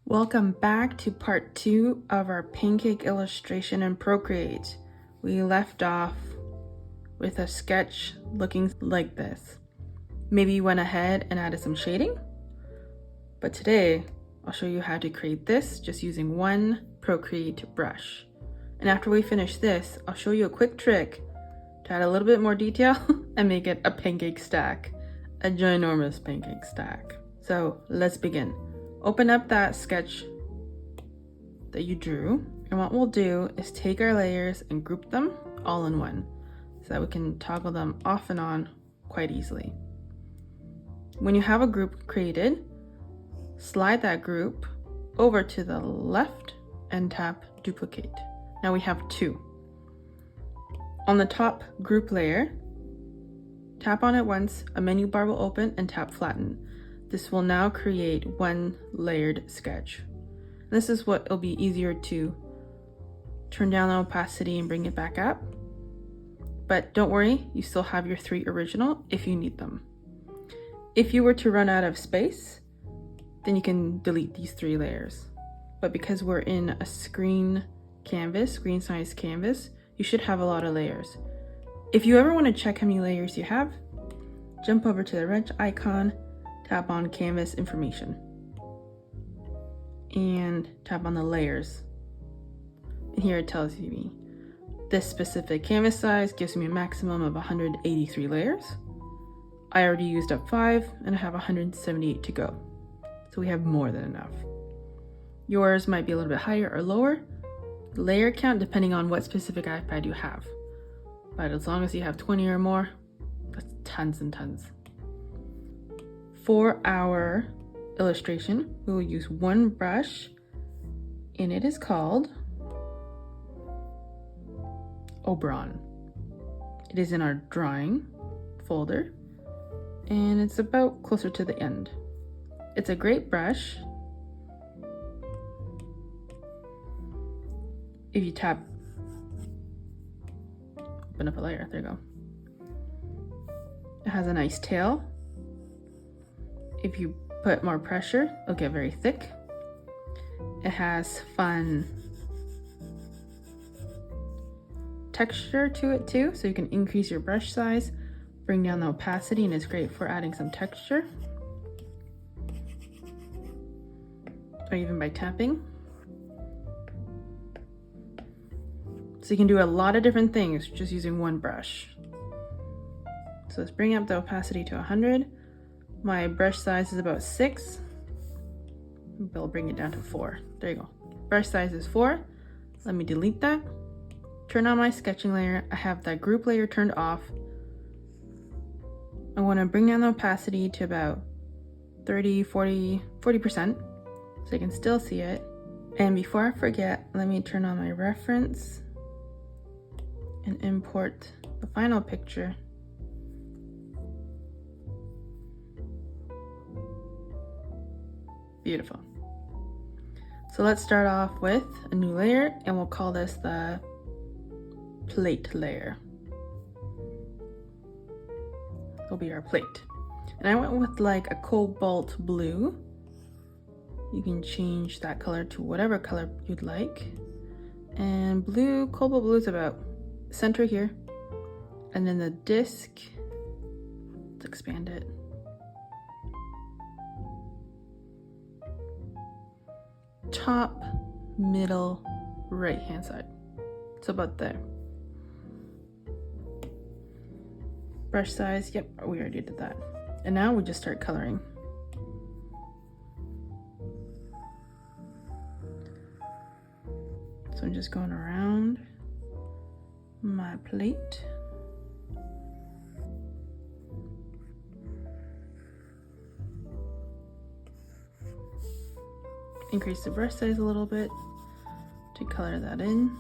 Welcome back to part 2 of our pancake illustration in Procreate. We left off with a sketch looking like this. Maybe you went ahead and added some shading, but today I'll show you how to create this just using one Procreate brush. And after we finish this, I'll show you a quick trick to add a little bit more detail and make it a pancake stack, a ginormous pancake stack. So let's begin. Open up that sketch that you drew, and what we'll do is take our layers and group them all in one so that we can toggle them off and on quite easily. When you have a group created, slide that group over to the left and tap duplicate. Now we have two. On the top group layer, tap on it once, a menu bar will open, and tap flatten. This will now create one layered sketch. This is what it'll be easier to turn down the opacity and bring it back up. But don't worry, you still have your three original if you need them. If you were to run out of space, then you can delete these three layers. But because we're in a screen size canvas, you should have a lot of layers. If you ever want to check how many layers you have, jump over to the wrench icon, tap on canvas information, and tap on the layers. And here it tells me this specific canvas size gives me a maximum of 183 layers. I already used up 5 and I have 178 to go. So we have more than enough. Yours might be a little bit higher or lower. Layer count depending on what specific iPad you have. But as long as you have 20 or more, that's tons and tons. For our illustration, we will use one brush, and it is called Oberon. It is in our drawing folder, and it's about closer to the end. It's a great brush. If you tap, open up a layer, there you go. It has a nice tail. If you put more pressure, it'll get very thick. It has fun texture to it too, so you can increase your brush size, bring down the opacity, and it's great for adding some texture. Or even by tapping. So you can do a lot of different things just using one brush. So let's bring up the opacity to 100. My brush size is about 6. I'll bring it down to 4. There you go. Brush size is 4. Let me delete that. Turn on my sketching layer. I have that group layer turned off. I want to bring down the opacity to about 40% so you can still see it. And before I forget, let me turn on my reference and import the final picture. Beautiful. So let's start off with a new layer, and we'll call this the plate layer. It'll be our plate. And I went with like a cobalt blue. You can change that color to whatever color you'd like. And cobalt blue is about center here. And then the disc, let's expand it. Top, middle, right hand side. So about there. Brush size, yep, we already did that. And now we just start coloring. So I'm just going around my plate. Increase the brush size a little bit to color that in.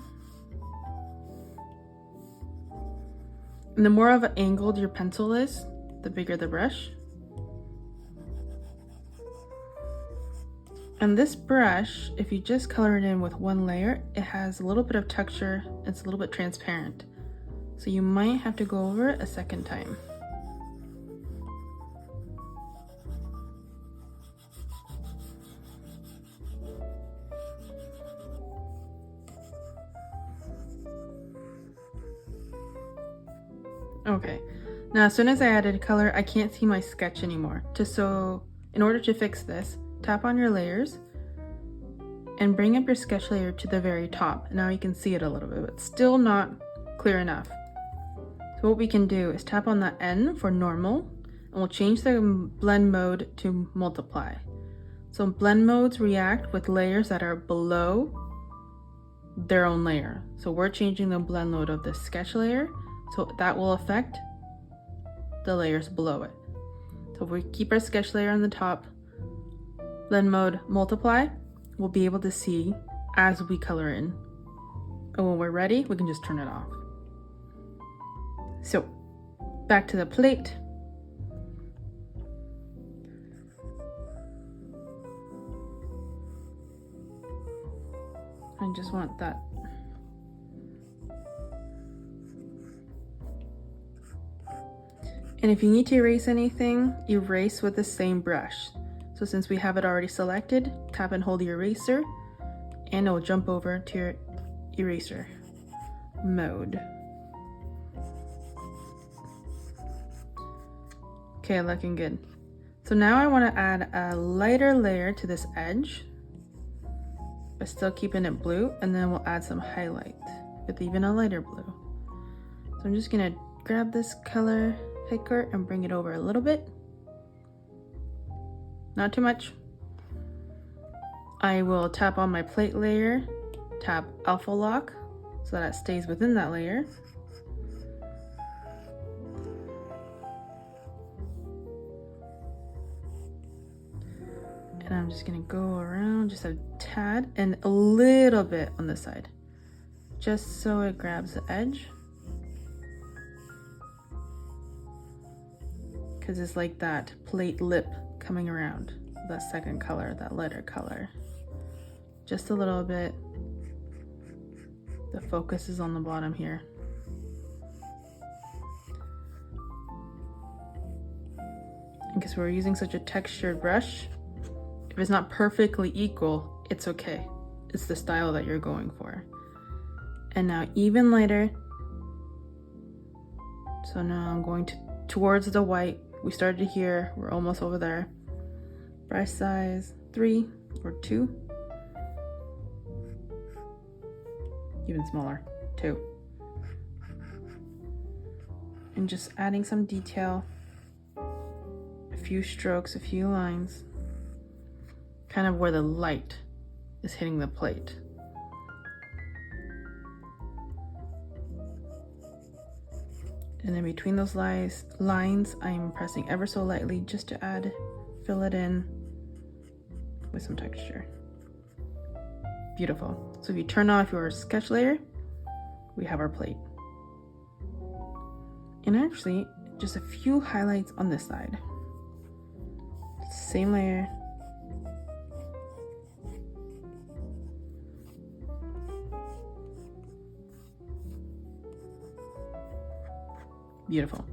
And the more of an angled your pencil is, the bigger the brush. And this brush, if you just color it in with one layer, it has a little bit of texture. It's a little bit transparent. So you might have to go over it a second time. Okay, now as soon as I added color, I can't see my sketch anymore. In order to fix this, tap on your layers and bring up your sketch layer to the very top. Now you can see it a little bit, but still not clear enough. So what we can do is tap on the N for normal, and we'll change the blend mode to multiply. So blend modes react with layers that are below their own layer. So we're changing the blend mode of the sketch layer, so that will affect the layers below it. So if we keep our sketch layer on the top, blend mode multiply, we'll be able to see as we color in. And when we're ready, we can just turn it off. So back to the plate. I just want that. And if you need to erase anything, erase with the same brush. So since we have it already selected, tap and hold the eraser, and it will jump over to your eraser mode. Okay, looking good. So now I want to add a lighter layer to this edge, but still keeping it blue, and then we'll add some highlight with even a lighter blue. So I'm just gonna grab this color picker and bring it over a little bit. Not too much. I will tap on my plate layer, tap alpha lock so that it stays within that layer. And I'm just gonna go around just a tad and a little bit on this side, just so it grabs the edge. Because it's like that plate lip coming around, that second color, that lighter color. Just a little bit. The focus is on the bottom here. Because we're using such a textured brush, if it's not perfectly equal, it's okay. It's the style that you're going for. And now even lighter. So now I'm going towards the white. We started here, we're almost over there. Brush size 3 or 2. Even smaller, 2. And just adding some detail. A few strokes, a few lines. Kind of where the light is hitting the plate. And then between those lines, I'm pressing ever so lightly just to fill it in with some texture. Beautiful. So if you turn off your sketch layer, we have our plate. And actually, just a few highlights on this side. Same layer. Beautiful.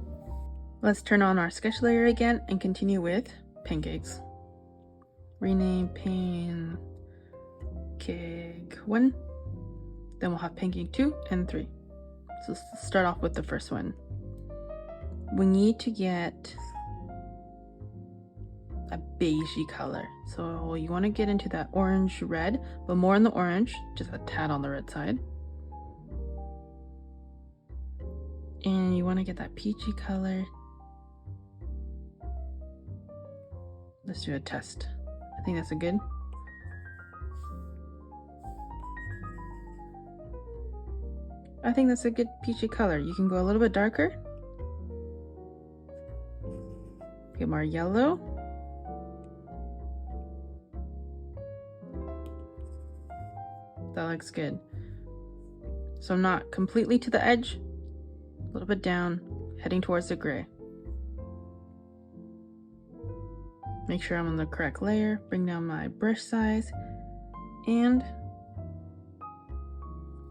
Let's turn on our sketch layer again and continue with pancakes. Rename pancake 1. Then we'll have pancake 2 and 3. So let's start off with the first one. We need to get a beigey color. So you want to get into that orange red, but more in the orange, just a tad on the red side. And you want to get that peachy color. Let's do a test. I think that's a good. I think that's a good peachy color. You can go a little bit darker. Get more yellow. That looks good. So I'm not completely to the edge. A little bit down, heading towards the gray. Make sure I'm on the correct layer, bring down my brush size, and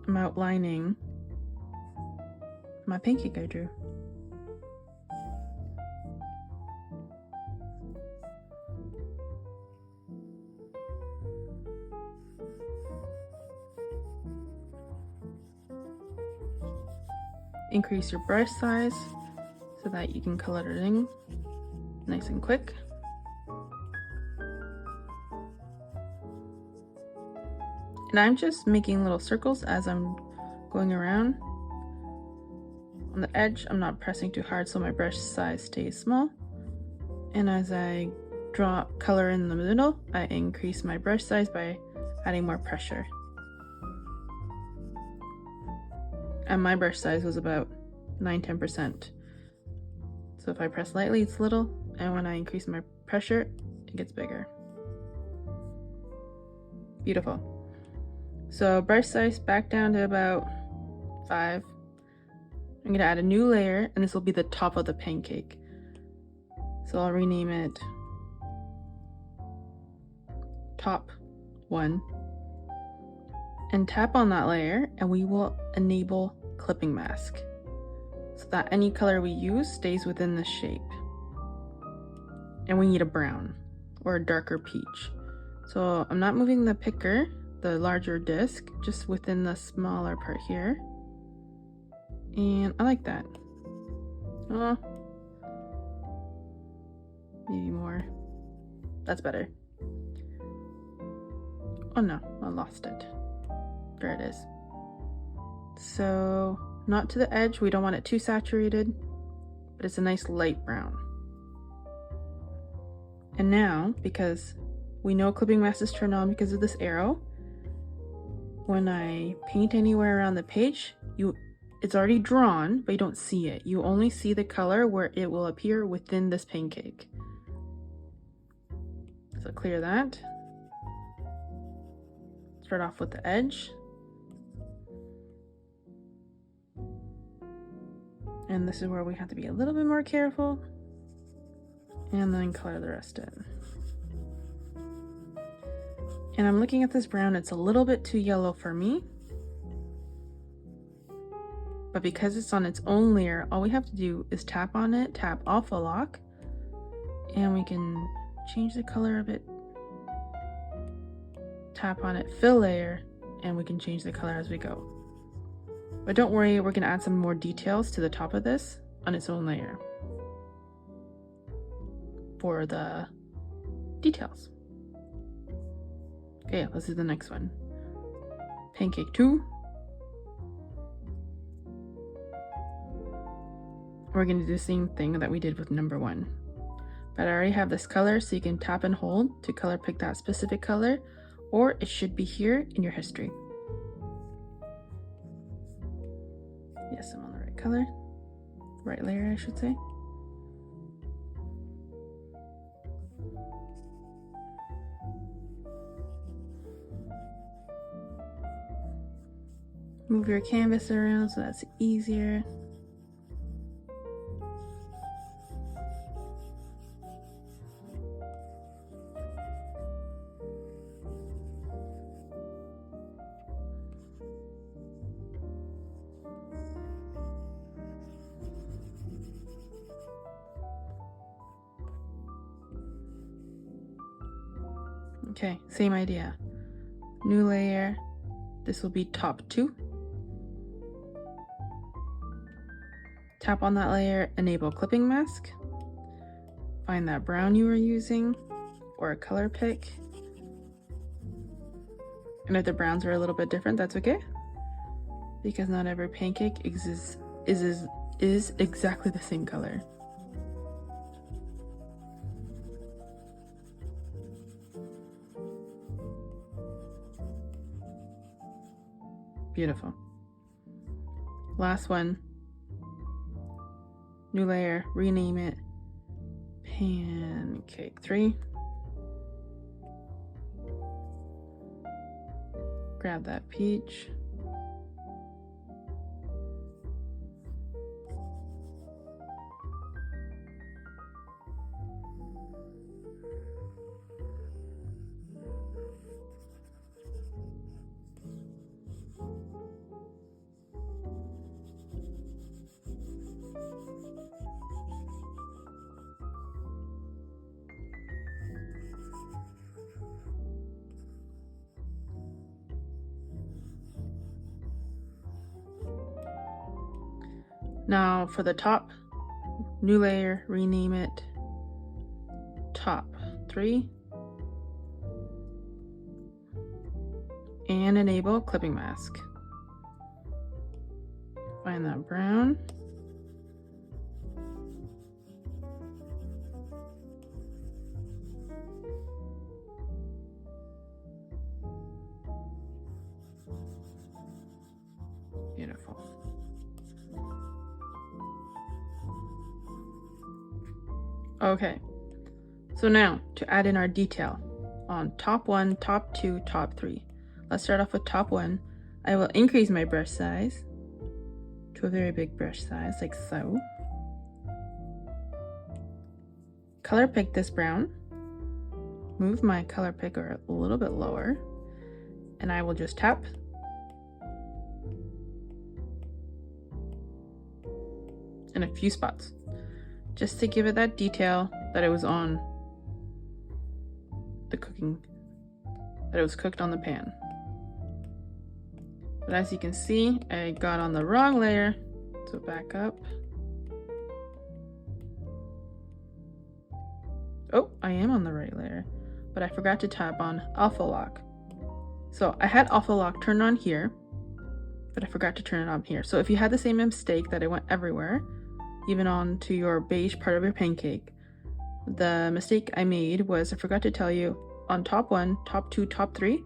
I'm outlining my pancake I drew. Increase your brush size so that you can color it in nice and quick. And I'm just making little circles as I'm going around. On the edge, I'm not pressing too hard so my brush size stays small. And as I draw color in the middle, I increase my brush size by adding more pressure. And my brush size was about 9–10%. So if I press lightly, it's little, and when I increase my pressure, it gets bigger. Beautiful. So brush size back down to about 5. I'm gonna add a new layer, and this will be the top of the pancake. So I'll rename it Top 1. And tap on that layer, and we will enable clipping mask so that any color we use stays within the shape. And we need a brown or a darker peach. So I'm not moving the picker, the larger disc, just within the smaller part here. And I like that. Oh, maybe more. That's better. Oh no, I lost it. There it is. So not to the edge, we don't want it too saturated, but it's a nice light brown. And now, because we know clipping mask is turned on because of this arrow, when I paint anywhere around the page, it's already drawn, but you don't see it. You only see the color where it will appear within this pancake. So clear that. Start off with the edge. And this is where we have to be a little bit more careful. And then color the rest in. And I'm looking at this brown, it's a little bit too yellow for me. But because it's on its own layer, all we have to do is tap on it, tap alpha lock, and we can change the color of it. Tap on it, fill layer, and we can change the color as we go. But don't worry, we're gonna add some more details to the top of this on its own layer for the details. Okay, let's do the next one. Pancake 2. We're going to do the same thing that we did with number 1. But I already have this color, so you can tap and hold to color pick that specific color, or it should be here in your history. Yes, I'm on the right color. Right layer, I should say. Move your canvas around so that's easier. Okay, same idea. New layer. This will be top 2. Tap on that layer, enable clipping mask. Find that brown you were using or a color pick. And if the browns are a little bit different, that's okay. Because not every pancake is exactly the same color. Beautiful. Last one. New layer, rename it Pancake 3. Grab that peach. Now for the top, new layer, rename it top 3, and enable clipping mask. Find that brown. Beautiful. Okay, so now to add in our detail on top 1, top 2, top 3. Let's start off with top 1. I will increase my brush size to a very big brush size, like so. Color pick this brown. Move my color picker a little bit lower, and I will just tap. In a few spots, just to give it that detail that it was on the cooking, that it was cooked on the pan. But as you can see, I got on the wrong layer, so back up. Oh, I am on the right layer, but I forgot to tap on Alpha Lock. So I had Alpha Lock turned on here, but I forgot to turn it on here. So if you had the same mistake that it went everywhere, even onto your beige part of your pancake, the mistake I made was I forgot to tell you on top 1, top 2, top 3,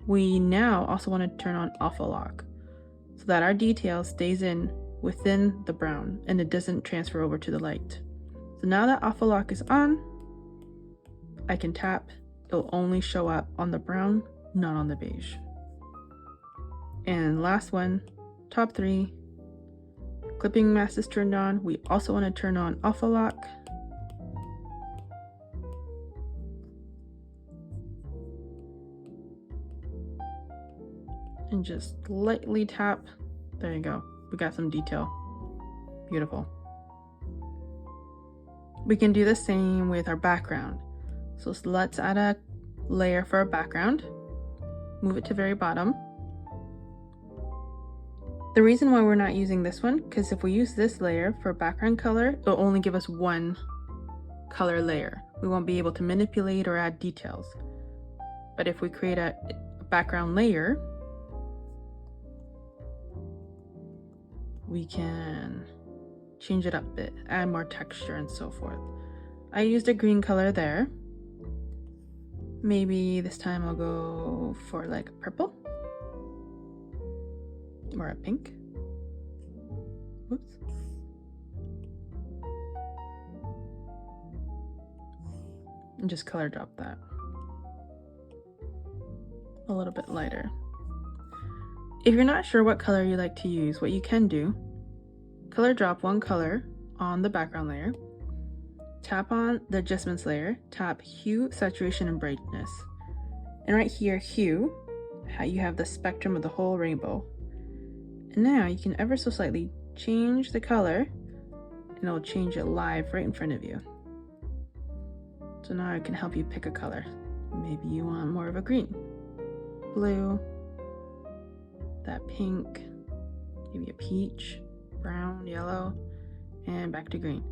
we now also want to turn on Alpha Lock so that our detail stays in within the brown and it doesn't transfer over to the light. So now that Alpha Lock is on, I can tap. It'll only show up on the brown, not on the beige. And last one, top 3, clipping mask is turned on. We also want to turn on Alpha Lock. And just lightly tap. There you go. We got some detail. Beautiful. We can do the same with our background. So let's add a layer for our background. Move it to very bottom. The reason why we're not using this one, because if we use this layer for background color, it'll only give us one color layer. We won't be able to manipulate or add details. But if we create a background layer, we can change it up a bit, add more texture and so forth. I used a green color there. Maybe this time I'll go for like a purple. Or a pink. Whoops. And just color drop that a little bit lighter. If you're not sure what color you like to use, what you can do, color drop one color on the background layer, tap on the adjustments layer, tap hue, saturation, and brightness. And right here, hue, how you have the spectrum of the whole rainbow. And now you can ever so slightly change the color and it'll change it live right in front of you. So now I can help you pick a color. Maybe you want more of a green, blue, that pink, maybe a peach, brown, yellow, and back to green.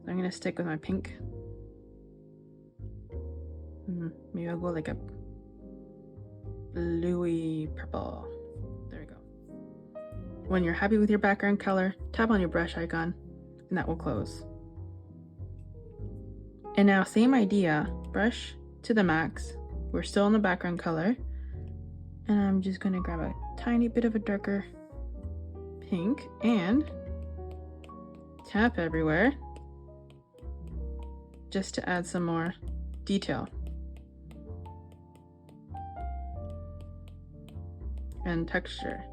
So I'm gonna stick with my pink. Maybe I'll go like a bluey purple. There we go. When you're happy with your background color, tap on your brush icon and that will close. And now same idea, brush to the max. We're still in the background color. And I'm just gonna grab a tiny bit of a darker pink and tap everywhere just to add some more detail and texture.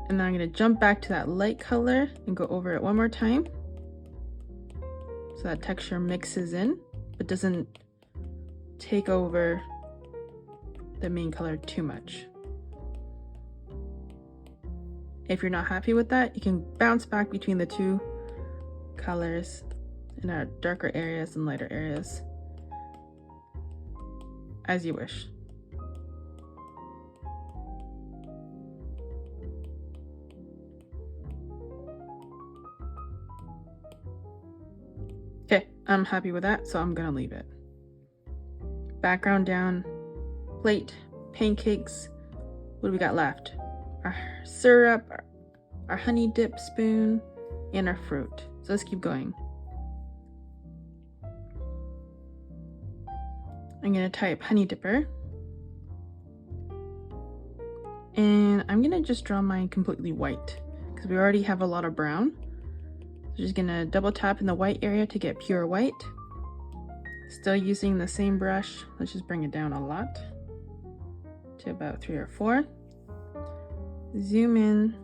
And then I'm going to jump back to that light color and go over it one more time so that texture mixes in but doesn't take over the main color too much. If you're not happy with that, you can bounce back between the two colors in our darker areas and lighter areas as you wish. I'm happy with that, so I'm gonna leave it. Background down, plate, pancakes. What do we got left? Our syrup, our honey dip spoon, and our fruit. So let's keep going. I'm gonna type honey dipper. And I'm gonna just draw mine completely white because we already have a lot of brown. So just gonna double tap in the white area to get pure white. Still using the same brush. Let's just bring it down a lot to about 3 or 4. Zoom in.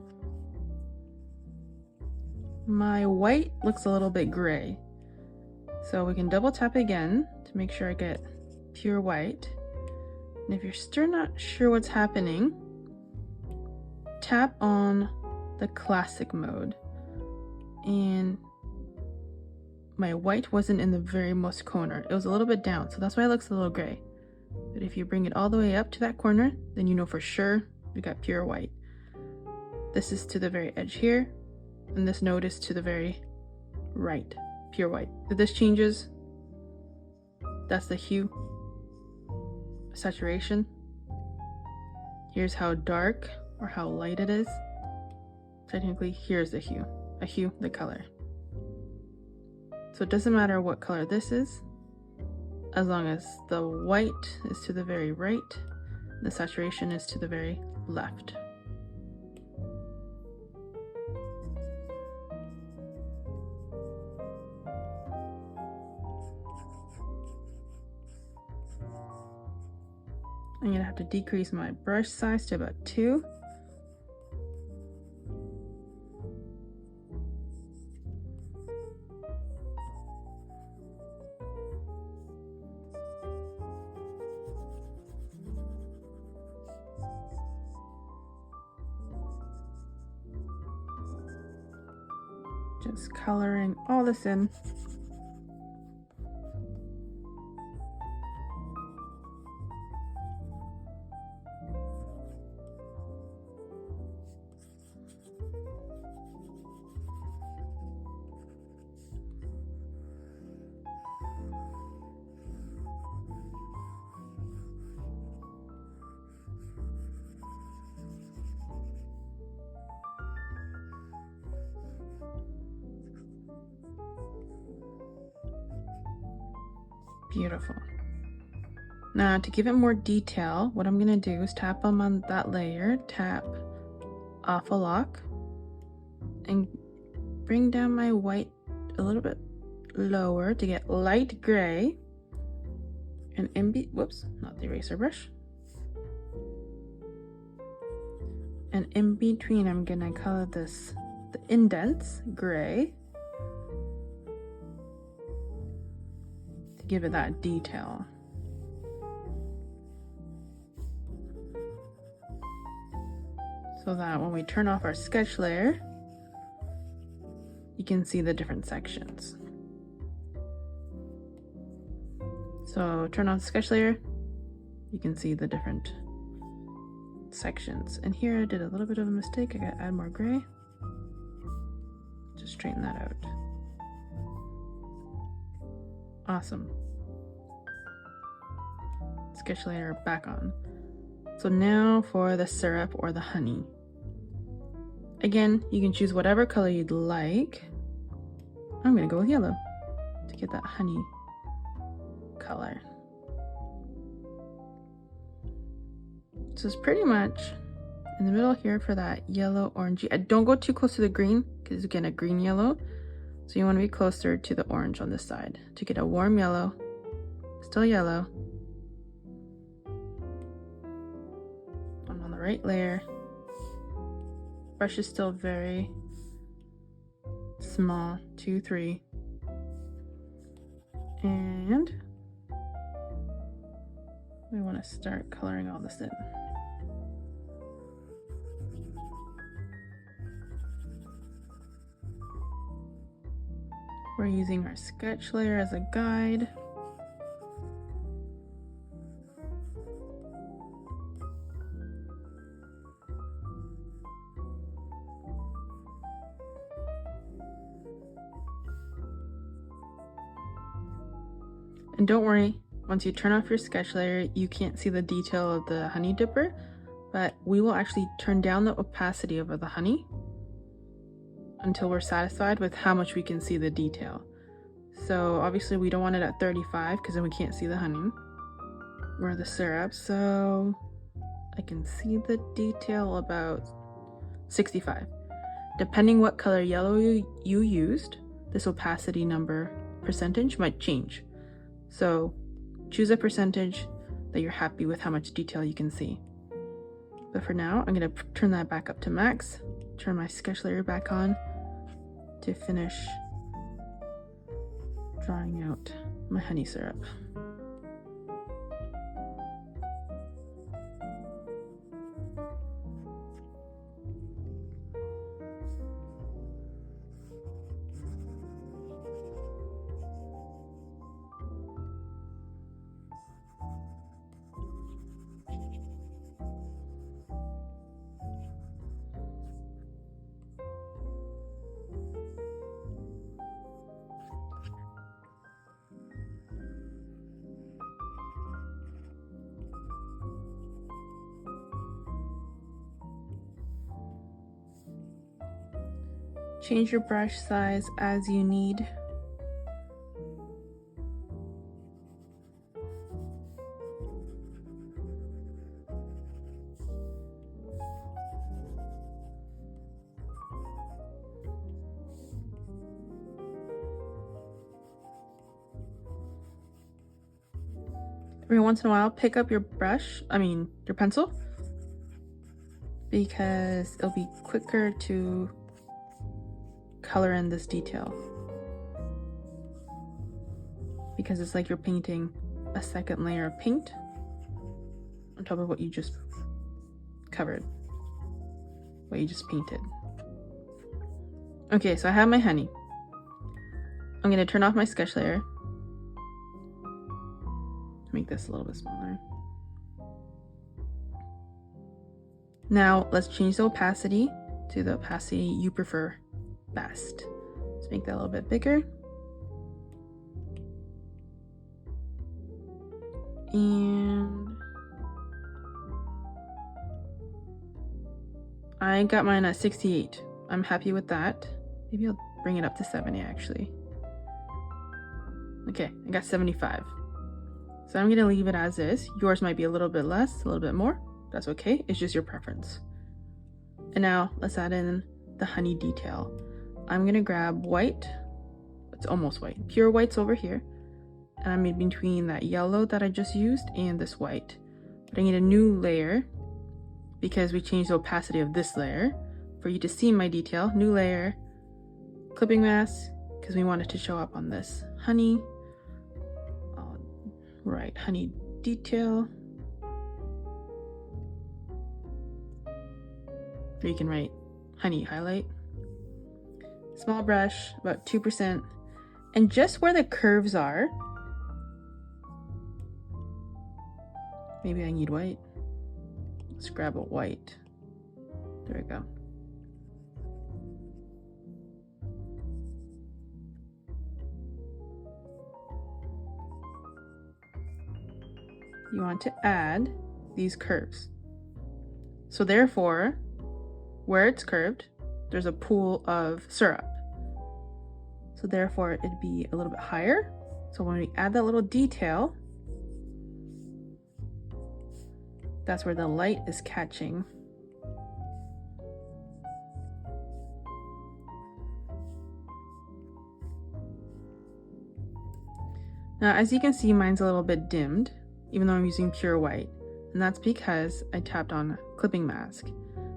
My white looks a little bit gray. So we can double tap again to make sure I get pure white. And if you're still not sure what's happening, tap on the classic mode. And my white wasn't in the very most corner. It was a little bit down, so that's why it looks a little gray. But if you bring it all the way up to that corner, then you know for sure you got pure white. This is to the very edge here, and this node is to the very right, pure white. If this changes, that's the hue, saturation. Here's how dark or how light it is. Technically, here's the hue, the color. So it doesn't matter what color this is, as long as the white is to the very right, the saturation is to the very left. I'm gonna have to decrease my brush size to about 2. Just coloring all this in. Beautiful. Now to give it more detail, what I'm gonna do is tap on that layer, tap off a lock, and bring down my white a little bit lower to get light gray. And whoops, not the eraser brush. And in between, I'm gonna color this, the indents, gray. Give it that detail. So that when we turn off our sketch layer, you can see the different sections. So turn on the sketch layer, you can see the different sections. And here I did a little bit of a mistake. I gotta add more gray. Just straighten that out. Awesome. Sketch layer back on. So now for the syrup or the honey. Again, you can choose whatever color you'd like. I'm gonna go with yellow to get that honey color. So it's pretty much in the middle here for that yellow orangey. Don't go too close to the green because again, a green yellow. So you want to be closer to the orange on this side to get a warm yellow, still yellow. I'm on the right layer. Brush is still very small, 2, 3. And we want to start coloring all this in. We're using our sketch layer as a guide. And don't worry, once you turn off your sketch layer, you can't see the detail of the honey dipper, but we will actually turn down the opacity of the honey until we're satisfied with how much we can see the detail. So obviously we don't want it at 35 because then we can't see the honey or the syrup. So I can see the detail about 65. Depending what color yellow you used, this opacity number percentage might change. So choose a percentage that you're happy with how much detail you can see. But for now, I'm going to turn that back up to max, turn my sketch layer back on to finish drawing out my honey syrup. Change your brush size as you need. Every once in a while, pick up your your pencil, because it'll be quicker to color in this detail, because it's like you're painting a second layer of paint on top of what you just covered, what you just painted. Okay, so I have my honey. I'm going to turn off my sketch layer to make this a little bit smaller. Now let's change the opacity to the opacity you prefer best. Let's make that a little bit bigger. And I got mine at 68. I'm happy with that. Maybe I'll bring it up to 70 actually. Okay, I got 75. So I'm gonna leave it as is. Yours might be a little bit less, a little bit more. That's okay, it's just your preference. And now let's add in the honey detail. I'm gonna grab white, it's almost white, pure white's over here. And I'm in between that yellow that I just used and this white. But I need a new layer because we changed the opacity of this layer. For you to see my detail, new layer, clipping mask, because we want it to show up on this honey. Right, honey detail. Or you can write honey highlight. Small brush, about 2%. And just where the curves are, maybe I need white. Let's grab a white. There we go. You want to add these curves. So therefore, where it's curved, there's a pool of syrup. So therefore, it'd be a little bit higher. So when we add that little detail, that's where the light is catching. Now, as you can see, mine's a little bit dimmed, even though I'm using pure white. And that's because I tapped on clipping mask.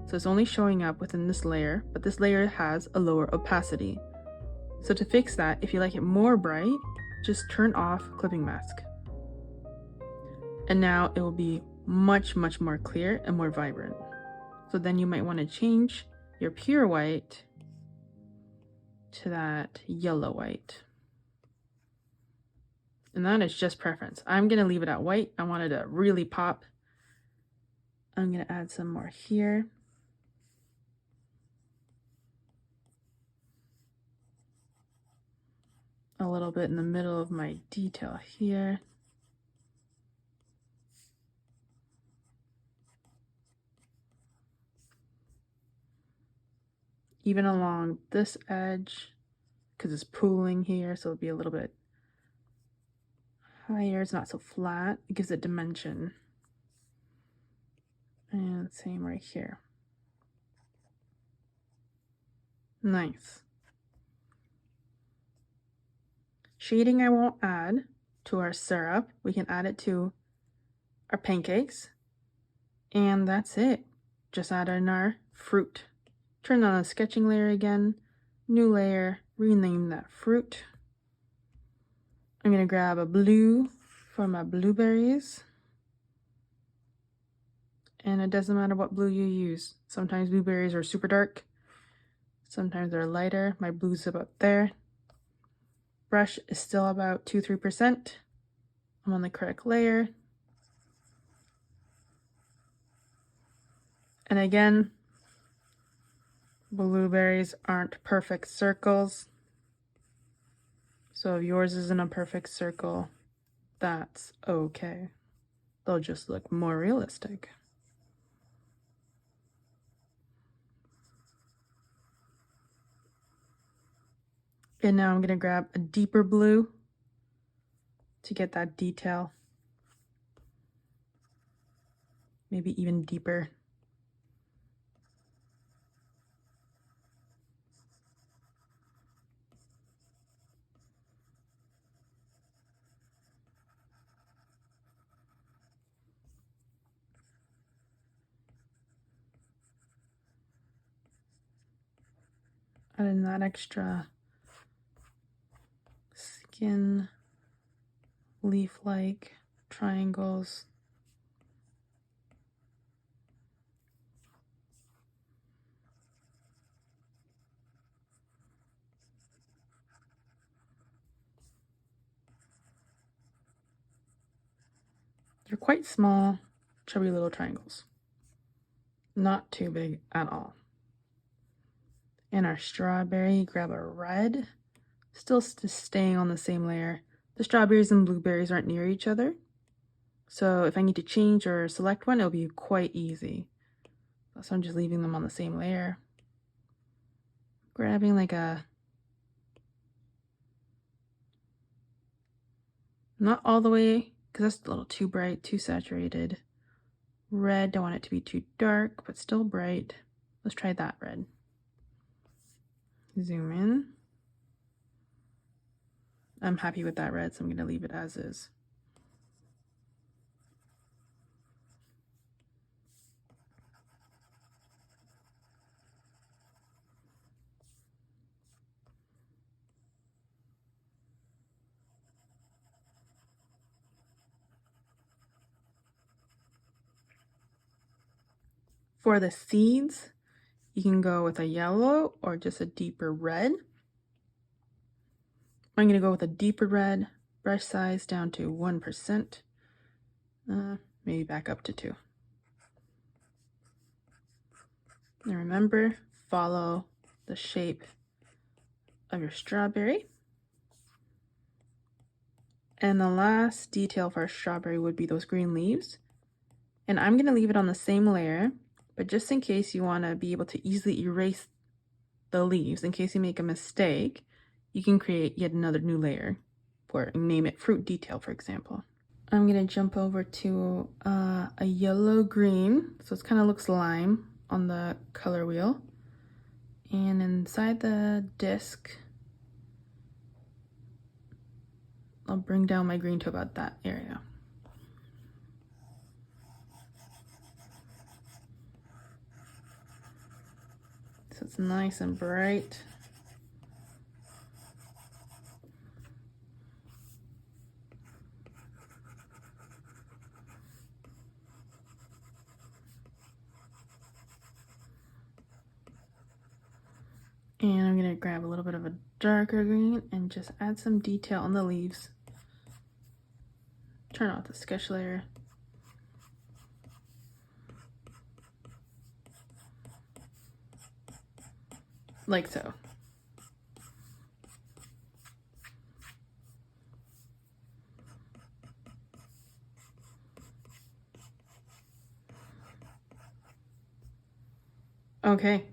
So it's only showing up within this layer, but this layer has a lower opacity. So to fix that, if you like it more bright, just turn off clipping mask. And now it will be much, much more clear and more vibrant. So then you might want to change your pure white to that yellow white. And that is just preference. I'm going to leave it at white. I want it to really pop. I'm going to add some more here. a little bit in the middle of my detail here. Even along this edge, because it's pooling here, so it'll be a little bit higher. It's not so flat. It gives it dimension. And same right here. Nice. Shading I won't add to our syrup. We can add it to our pancakes. And that's it. Just add in our fruit. Turn on the sketching layer again. New layer. Rename that fruit. I'm going to grab a blue for my blueberries. And it doesn't matter what blue you use. Sometimes blueberries are super dark. Sometimes they're lighter. My blue's about there. Brush is still about 2-3%. I'm on the correct layer. And again, blueberries aren't perfect circles. So if yours isn't a perfect circle, that's okay. They'll just look more realistic. And now I'm going to grab a deeper blue to get that detail. Maybe even deeper. Add in that extra skin, leaf-like triangles. They're quite small, chubby little triangles. Not too big at all. And our strawberry, grab a red. Still staying on the same layer. The strawberries and blueberries aren't near each other. So if I need to change or select one, it'll be quite easy. So I'm just leaving them on the same layer. Grabbing like a, not all the way, because that's a little too bright, too saturated. Red, don't want it to be too dark, but still bright. Let's try that red. Zoom in. I'm happy with that red, so I'm going to leave it as is. For the seeds, you can go with a yellow or just a deeper red. I'm going to go with a deeper red, brush size down to 1%, maybe back up to 2. And remember, follow the shape of your strawberry. And the last detail for our strawberry would be those green leaves. And I'm going to leave it on the same layer, but just in case you want to be able to easily erase the leaves, in case you make a mistake, you can create yet another new layer for, name it fruit detail, for example. I'm going to jump over to a yellow green, so it kind of looks lime on the color wheel. And inside the disc, I'll bring down my green to about that area. So it's nice and bright. And I'm going to grab a little bit of a darker green and just add some detail on the leaves. Turn off the sketch layer. Like so. Okay,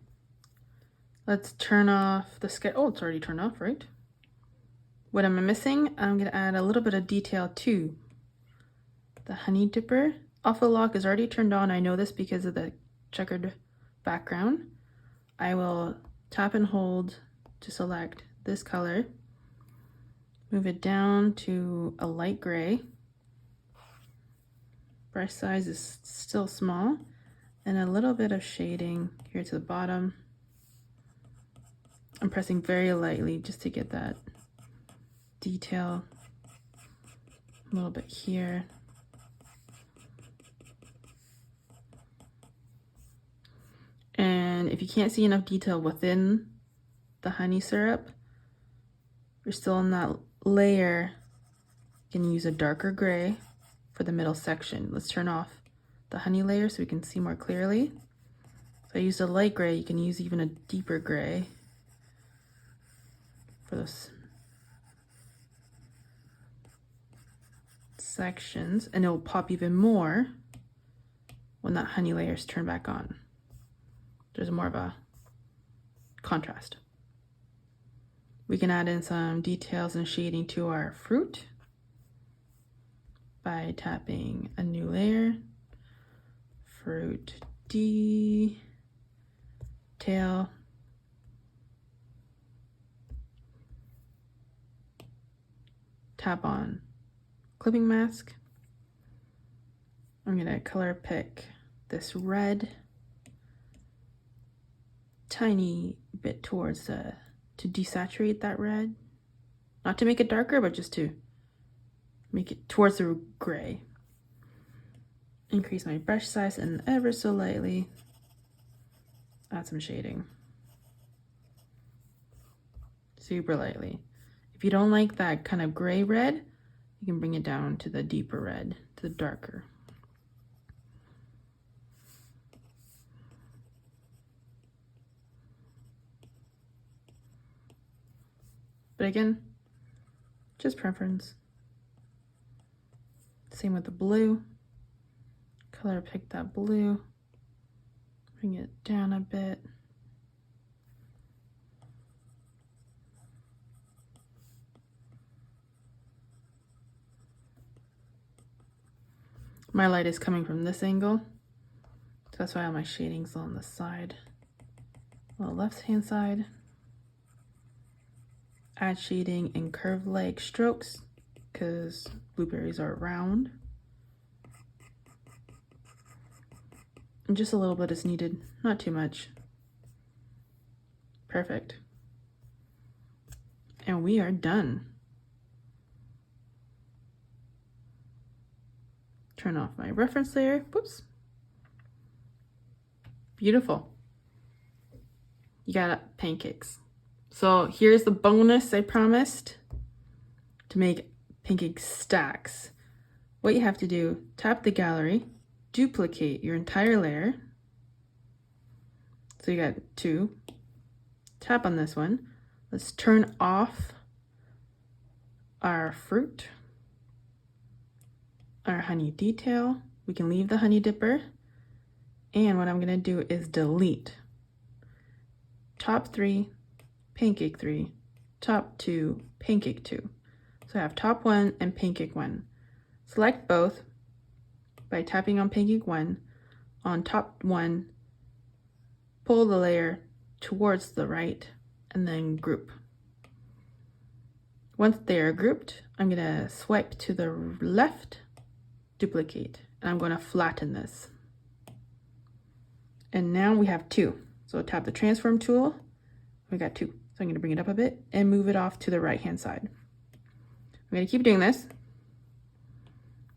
let's turn off the sketch. Oh, it's already turned off, right? What am I missing? I'm gonna add a little bit of detail too. The honey dipper auto lock is already turned on. I know this because of the checkered background. I will tap and hold to select this color, move it down to a light gray. Brush size is still small, and a little bit of shading here to the bottom. I'm pressing very lightly just to get that detail. A little bit here. And if you can't see enough detail within the honey syrup, you're still in that layer, you can use a darker gray for the middle section. Let's turn off the honey layer so we can see more clearly. If I used a light gray, you can use even a deeper gray for those sections, and it will pop even more when that honey layer is turned back on. There's more of a contrast. We can add in some details and shading to our fruit by tapping a new layer, fruit detail, tap on clipping mask. I'm gonna color pick this red, tiny bit towards to desaturate that red, not to make it darker, but just to make it towards the gray. Increase my brush size and ever so lightly add some shading. Super lightly. If you don't like that kind of gray red, you can bring it down to the deeper red, to the darker. But again, just preference. Same with the blue. Color pick that blue. Bring it down a bit. My light is coming from this angle, so that's why all my shading's on the side. On the left-hand side. Add shading in curved leg strokes because blueberries are round. And just a little bit is needed, not too much. Perfect. And we are done. Turn off my reference layer. Whoops. Beautiful. You got pancakes. So here's the bonus I promised to make pancake stacks. What you have to do, tap the gallery, duplicate your entire layer. So you got 2. Tap on this one. Let's turn off our fruit, our honey detail. We can leave the honey dipper. And what I'm gonna do is delete top 3, pancake 3, top 2, pancake 2. So I have top 1 and pancake 1. Select both by tapping on pancake 1. On top 1, pull the layer towards the right and then group. Once they are grouped, I'm gonna swipe to the left, duplicate, and I'm gonna flatten this. And now we have 2. So tap the transform tool, we got 2. So I'm gonna bring it up a bit and move it off to the right-hand side. I'm gonna keep doing this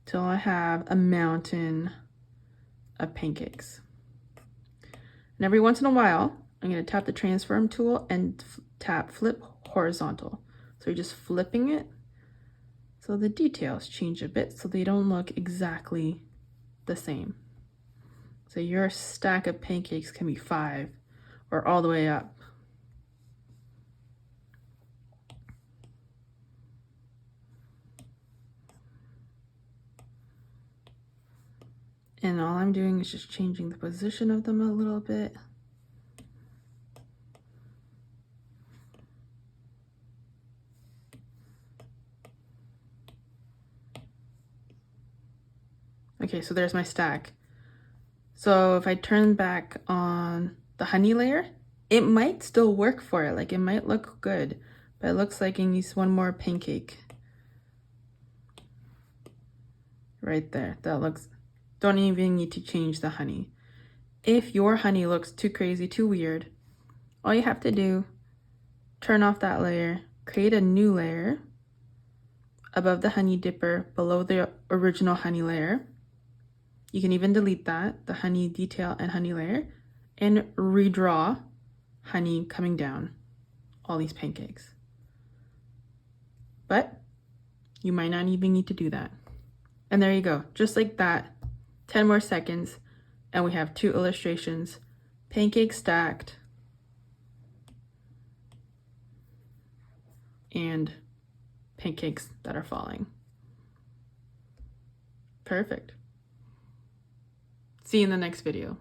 till I have a mountain of pancakes. And every once in a while, I'm gonna tap the transform tool and tap flip horizontal. So you're just flipping it so the details change a bit so they don't look exactly the same. So your stack of pancakes can be 5 or all the way up. And all I'm doing is just changing the position of them a little bit. Okay, so there's my stack. So if I turn back on the honey layer, it might still work for it. Like it might look good, but it looks like it needs one more pancake. Right there, that looks, don't even need to change the honey. If your honey looks too crazy, too weird, all you have to do, turn off that layer, create a new layer above the honey dipper, below the original honey layer. You can even delete that, the honey detail and honey layer, and redraw honey coming down all these pancakes. But you might not even need to do that. And there you go, just like that, 10 more seconds, and we have 2 illustrations, pancakes stacked, and pancakes that are falling. Perfect. See you in the next video.